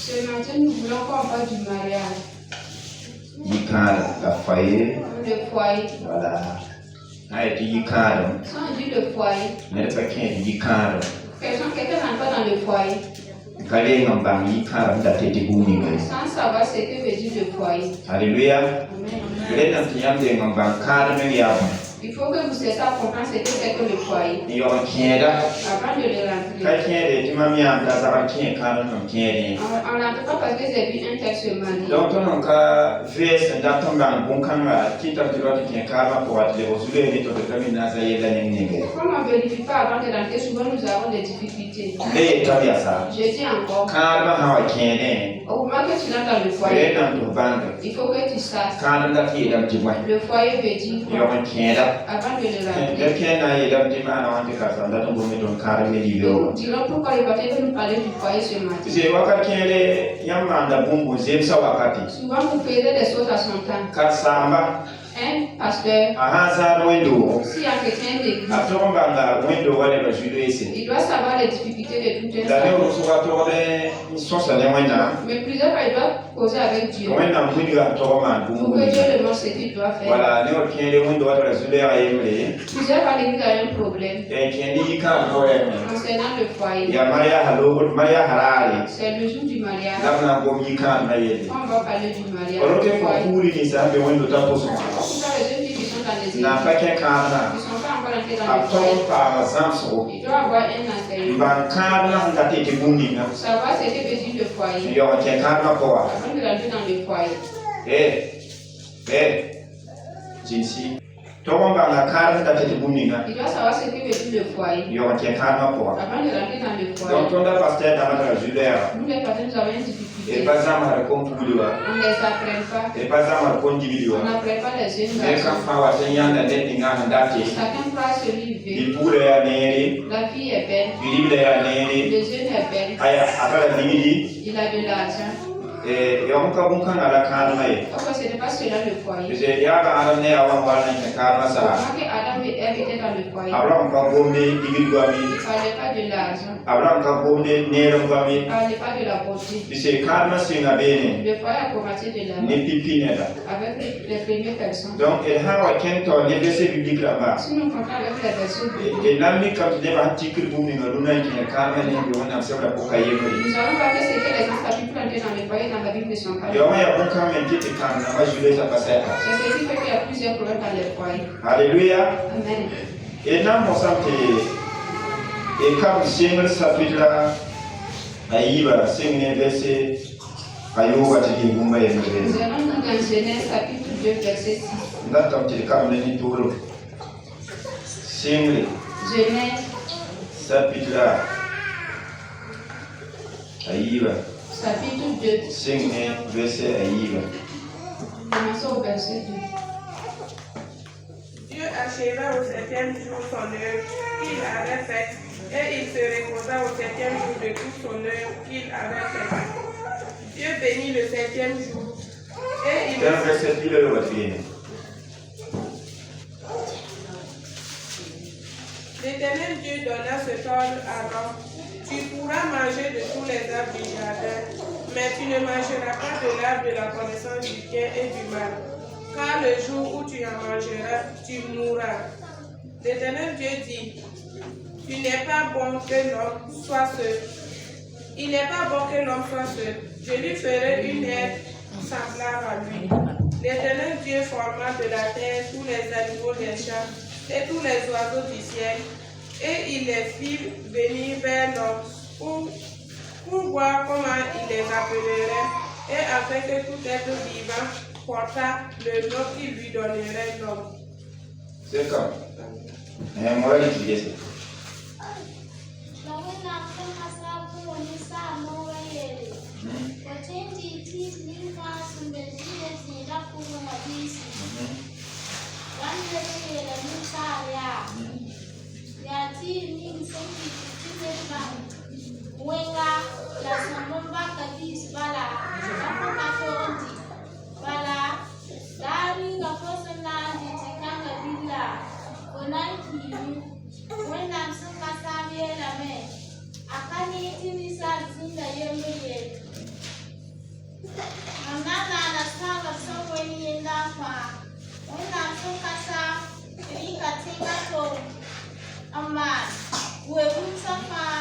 Ce matin, nous voulons qu'on parle du mariage. Le foyer. Voilà. Quand on dit le foyer, quelqu'un n'entre pas dans le foyer sans savoir ce que veut dire le foyer. Alléluia. Il faut que vous sachiez comprendre ce que c'est que le foyer avant de le rentrer. On n'entre pas parce que j'ai vu un texte se marier. Comme on ne vérifie pas avant de rentrer, souvent nous avons des difficultés. Je dis encore, au moment que tu rentres dans le foyer, il faut que tu saches. Le foyer veut dire quoi avant de le rentrer. Nous dirons pourquoi le papier veut nous parler du foyer ce matin. Souvent vous faisiez des choses à son temps. Un pasteur, si entretient l'église, il doit savoir les difficultés de tout un. Mais plusieurs fois, il doit causer avec Dieu. Pour que Dieu le montre ce qu'il doit faire. Plusieurs fois, l'église a un problème concernant le foyer. C'est le jour du mariage. On va parler du mariage. Les jeunes filles qui sont dans les églises, qui ne sont pas encore entrées dans le foyer, il doit avoir un enseignement. Savoir ce que veut dire le foyer. Avant de rentrer dans le foyer. Il doit savoir ce que veut dire le foyer. Avant de rentrer dans le foyer. Nous les pasteurs, nous avons une difficulté. On ne les apprend pas. On n'apprend pas les jeunes garçons. Chacun croit celui qui veut. La fille est belle. Le jeune est belle. Il a de l'argent. Pourquoi ce n'est pas cela le foyer? Comment que Adam et Ève étaient dans le foyer? Il ne parlait pas de l'argent. Il ne parlait pas de la beauté. Le foyer a commencé de là avec les premières personnes. Donc, Si nous comptons avec les versions bibliques, nous allons voir que c'est que les gens s'appuient pour entrer dans le foyer dans la Bible ne sont pas. C'est ce qui fait qu'il y a plusieurs problèmes dans les foyers. Alléluia. Amen. Et là, mon sang, et comme Seigneur s'appuie là, Aïba, Seigneur verset, Ayoba, tu dis, Nous allons nous dans Genèse chapitre 2, verset 6. Genèse chapitre là, Aïba. Chapitre 2. Seigneur verset Aïba. Commençons au verset 2. Dieu acheva au 7e jour son œuvre qu'il avait faite, et il se reposa au 7e jour de toute son œuvre qu'il avait faite. Dieu bénit le 7e jour, et il L'Éternel Dieu donna cet ordre à Adam: tu pourras manger de tous les arbres du jardin, mais tu ne mangeras pas de l'arbre de la connaissance du bien et du mal, car le jour où tu en mangeras, tu mourras. L'Éternel Dieu dit: il n'est pas bon que l'homme soit seul. Il n'est pas bon que l'homme soit seul. Je lui ferai une aide semblable à lui. L'Éternel Dieu forma de la terre tous les animaux des champs et tous les oiseaux du ciel, et il les fit venir vers l'homme pour voir comment il les appellerait, et afin que tout être vivant portât le nom qu'il lui donnerait l'homme. C'est comme. Moi, je dis ça. Aman, we will suffer.